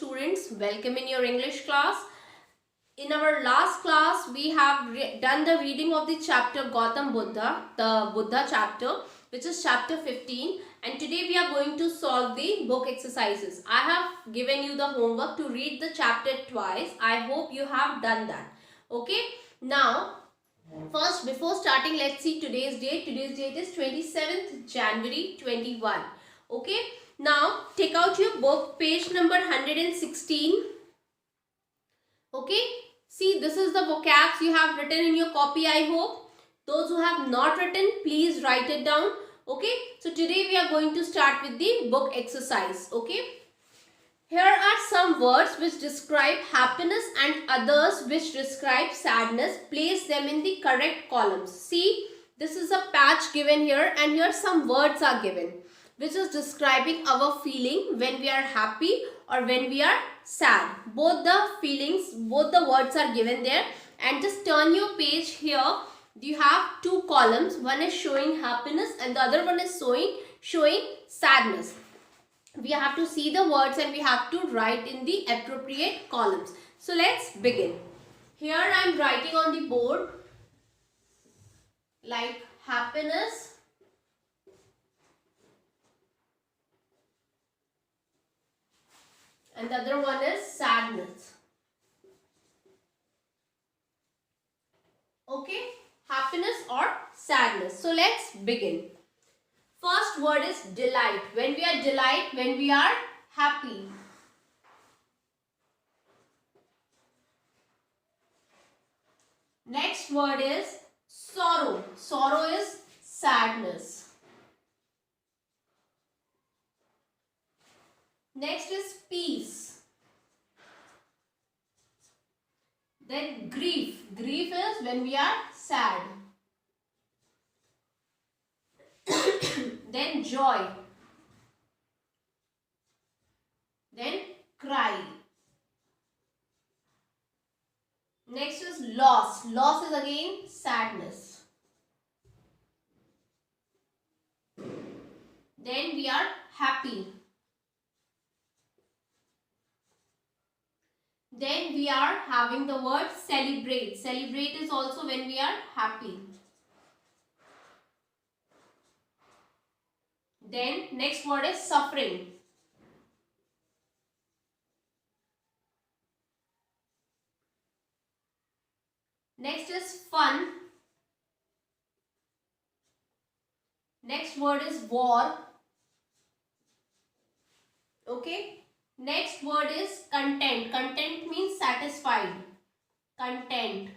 students, welcome in your English class. In our last class, we have done the reading of the chapter Gautam Buddha, the Buddha chapter, which is chapter 15. And today we are going to solve the book exercises. I have given you the homework to read the chapter twice. I hope you have done that. Okay. Now, first, before starting, let's see today's date. Today's date is 27th January 21. Okay. Now, take out your book, page number 116. Okay. See, this is the vocabs you have written in your copy, I hope. Those who have not written, please write it down. Okay. So, today we are going to start with the book exercise. Okay. Here are some words which describe happiness and others which describe sadness. Place them in the correct columns. See, this is a patch given here and here some words are given which is describing our feeling when we are happy or when we are sad. Both the feelings, both the words are given there, and just turn your page here. You have two columns. One is showing happiness and the other one is showing sadness. We have to see the words and we have to write in the appropriate columns. So let's begin. Here I am writing on the board like happiness, and the other one is sadness. Okay, happiness or sadness. So let's begin. First word is delight. When we are delight, when we are happy. Next word is sorrow. Sorrow is sadness. Next is peace. Then grief. Grief is when we are sad. Then joy. Then cry. Next is loss. Loss is again sadness. Then we are happy. Then we are having the word celebrate. Celebrate is also when we are happy. Then next word is suffering. Next is fun. Next word is war. Okay. Next word is content. Content means satisfied. Content.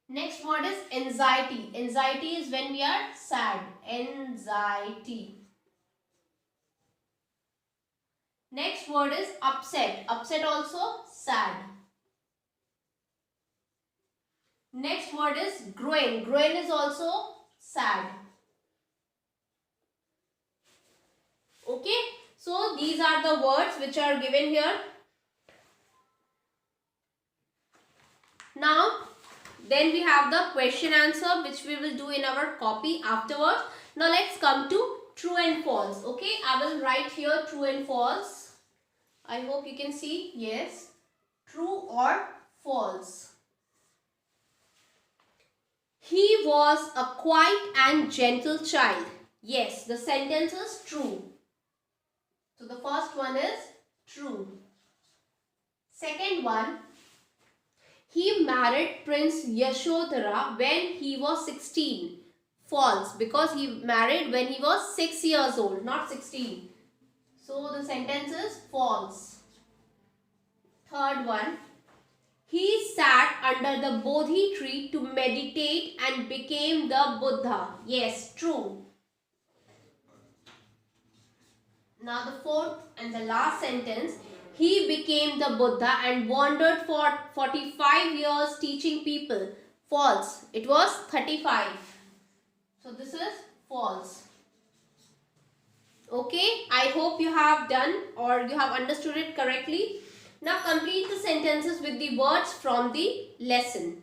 Next word is anxiety. Anxiety is when we are sad. Anxiety. Next word is upset. Upset also sad. Next word is groan. Groan is also sad. Okay. So these are the words which are given here. Now, then we have the question answer which we will do in our copy afterwards. Now let's come to true and false. Okay, I will write here true and false. I hope you can see. Yes, true or false. He was a quiet and gentle child. Yes, the sentence is true. So the first one is true. Second one, he married Prince Yashodhara when he was 16. False, because he married when he was 6 years old, not 16. So the sentence is false. Third one, he sat under the Bodhi tree to meditate and became the Buddha. Yes, true. Now the fourth and the last sentence, he became the Buddha and wandered for 45 years teaching people. False. It was 35. So this is false. Okay. I hope you have done or you have understood it correctly. Now complete the sentences with the words from the lesson.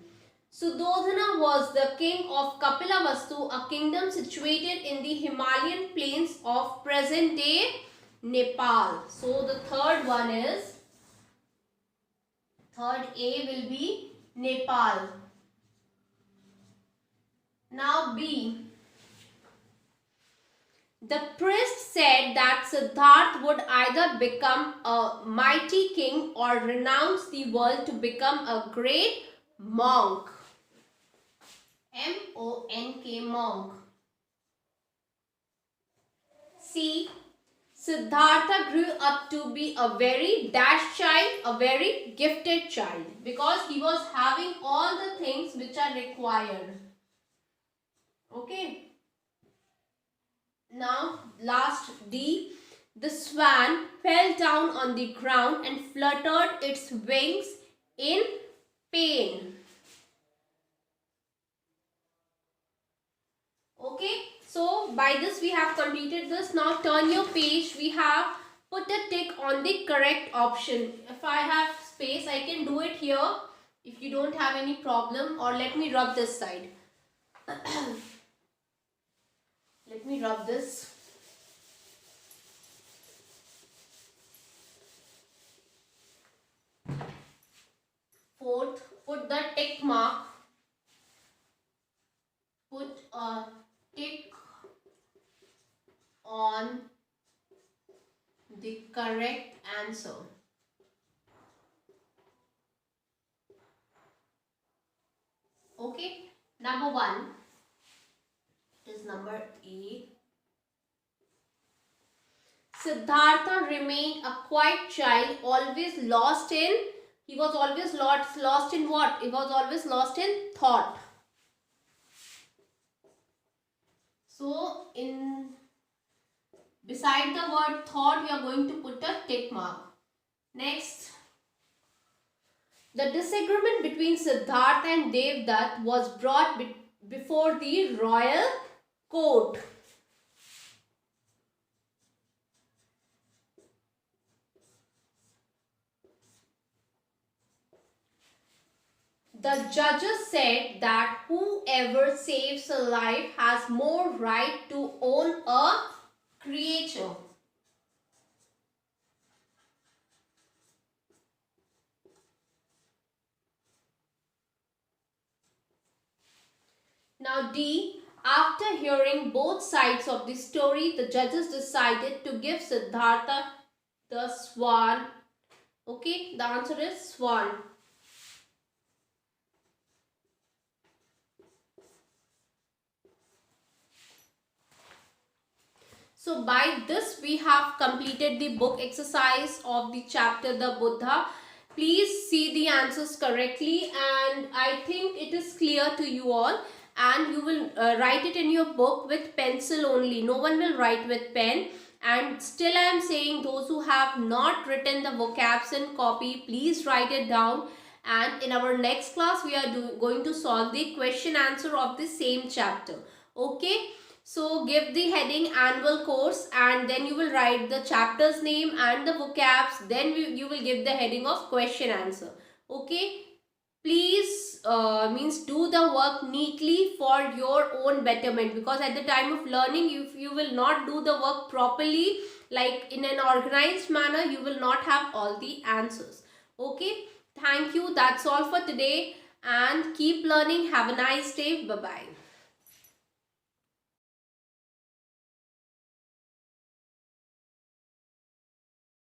Suddhodana was the king of Kapilavastu, a kingdom situated in the Himalayan plains of present-day Nepal. So the third one is, third A will be Nepal. Now B. The priest said that Siddhartha would either become a mighty king or renounce the world to become a great monk. M-O-N-K, monk. C. Siddhartha grew up to be a very dash child, a very gifted child, because he was having all the things which are required. Okay. Now last D. The swan fell down on the ground and fluttered its wings in pain. Okay. So by this we have completed this. Now turn your page. We have put a tick on the correct option. If I have space, I can do it here if you don't have any problem, or let me rub this side. Let me rub this. Fourth, put the tick mark. Put a tick on the correct answer. Okay, number 1 is number A. Siddhartha remained a quiet child, always lost in, he was always lost in what? He was always lost in thought. So, beside the word thought, we are going to put a tick mark. Next, the disagreement between Siddhartha and Devdutt was brought before the royal court. The judges said that whoever saves a life has more right to own a creature. Now D. After hearing both sides of the story, the judges decided to give Siddhartha the swan. Okay, the answer is swan. So by this we have completed the book exercise of the chapter The Buddha. Please see the answers correctly, and I think it is clear to you all, and you will write it in your book with pencil only. No one will write with pen. And still I am saying, those who have not written the vocabs in copy, please write it down. And in our next class we are going to solve the question answer of the same chapter. Okay. So give the heading annual course, and then you will write the chapter's name and the vocabs. Then you will give the heading of question answer. Okay. Please do the work neatly for your own betterment, because at the time of learning, if you will not do the work properly, like in an organized manner, you will not have all the answers. Okay. Thank you. That's all for today, and keep learning. Have a nice day. Bye-bye.